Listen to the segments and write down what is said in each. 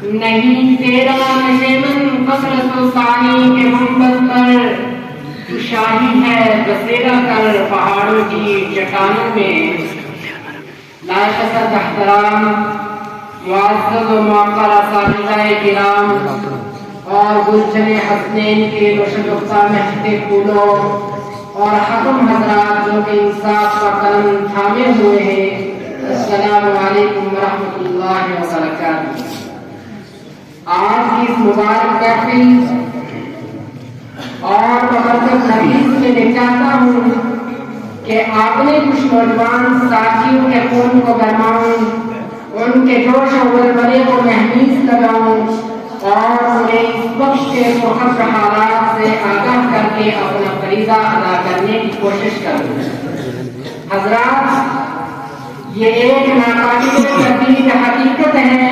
نہیں تیرا نشیمن کثرت و ثانی کے منبر پر تو شاہی ہے بسیرا کر پہاڑوں کی چٹانوں میں لائق صد احترام معزز و موقر اساتذہ کرام اور گلشن حسنین کے روشنگفتہ مہکتے پھولوں اور حکم حضرات جو کہ انصاف کا قلم تھامے ہوئے ہیں، السلام علیکم ورحمۃ اللہ وبرکاتہ۔ آج کی اس مبارک محفل اور مقدس حدیث میں میں چاہتا ہوں کہ آپ نے کچھ نوجوان ساتھیوں کے خون کو گرماؤں، ان کے جوش و ولولے کو مہمیز لگاؤں اور انہیں اس وقت کے مخفف حالات سے آگاہ کر کے اپنا فریضہ ادا کرنے کی کوشش کروں۔ حضرات، یہ ایک ناقابل تردید حقیقت ہے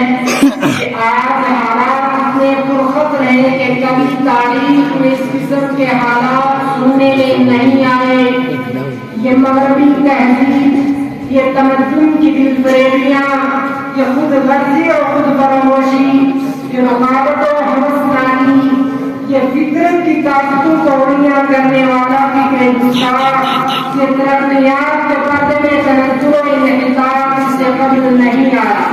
کہ آج حالات اتنے پرخطر ہیں کہ کبھی تاریخ میں اس قسم کے حالات سننے میں نہیں آئے۔ یہ مغربی تہذیب، یہ تمدن کی دل فریبیاں، یہ خود غرضی اور خود فراموشی، یہ رکاوٹ و ہوسناکی، یہ فطرت کی طاقتوں کو اڑیاں کرنے والا فکر گستاخ، یہ ترقیات کے پردے میں تنزل و انحطاط سے قبل نہیں آیا۔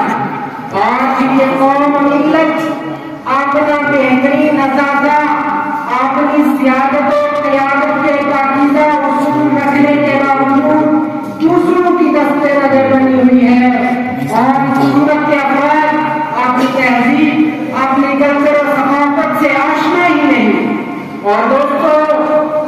آج یہ قوم و ملت اپنا بہترین اندازہ اپنی سیادت و قیادت کے پاکیزہ اصول رکھنے کے باوجود دوسروں کی دستے نظر بنی ہوئی ہے اور صورت کے افراد اپنی تہذیب، اپنی کلچر و ثقافت سے آشنا ہی نہیں۔ اور دوستو،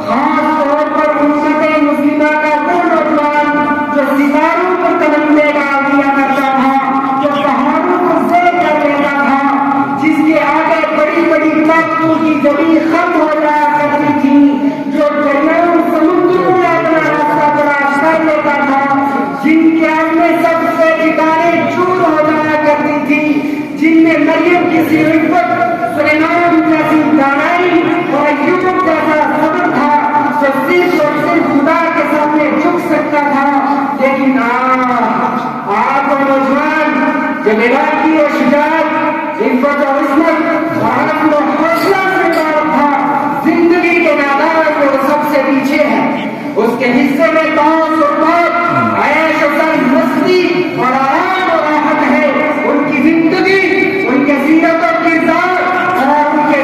خاص طور پر امت مسلمہ کا وہ نوجوان جو ستاروں پر تلندے ڈال دیا کرتا تھا، جو پہاڑوں کو زیر کر لیتا تھا، جس کے آگے بڑی بڑی طاقتوں کی زمین خم ہو جایا کرتی تھی، جو دریاؤں سمندروں میں اپنا راستہ تلاش کر لیتا تھا، جن کے آگے سب سے ٹھکانے چور ہو جایا کرتی تھی، جن میں مریم کی سی عفت، سلیمان جیسی دانائی اور ایوب جیسا صبر تھا، جو صرف اور صرف خدا کے سامنے جھک سکتا تھا۔ لیکن آج وہ نوجوان جو بیداری اور شجاعت، عفت اور عصمت اور عقل و حوصلہ سے عبارت تھا، زندگی کے میدان میں وہ سب سے پیچھے ہے۔ اس کے حصے میں طاس اور موت، عیش و تنگ، مستی اور آرام و راحت ہے۔ ان کی زندگی، ان کے سیرت و کردار اور ان کے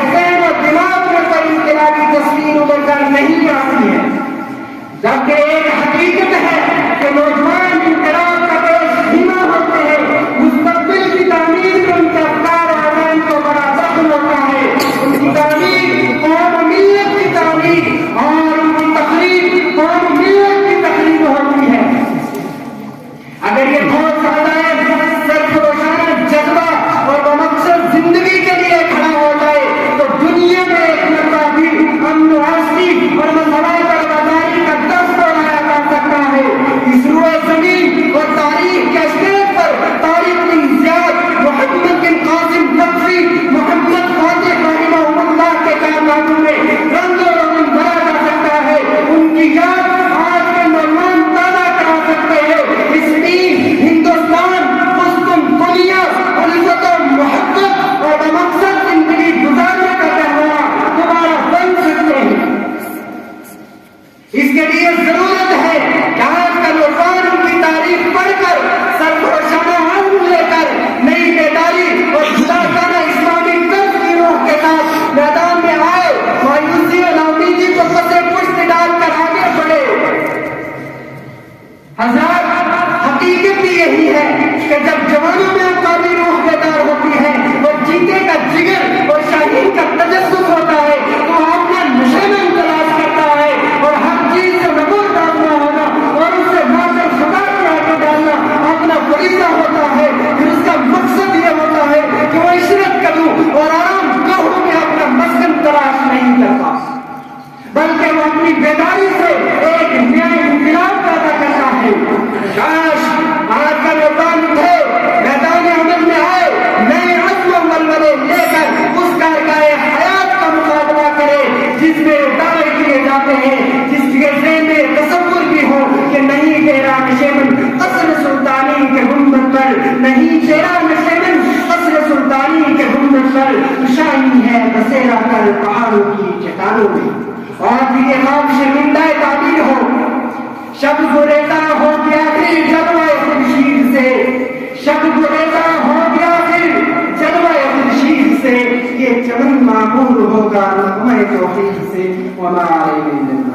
دو اور یہ خواہش مندہ تعبیر ہو شب گریزہ ہو گیا دل جلوہ خورشید سے شب گریزہ ہو گیا دل جلوہ خورشید سے یہ چمن معمور ہوگا نغمہ توحید سے وما علیہ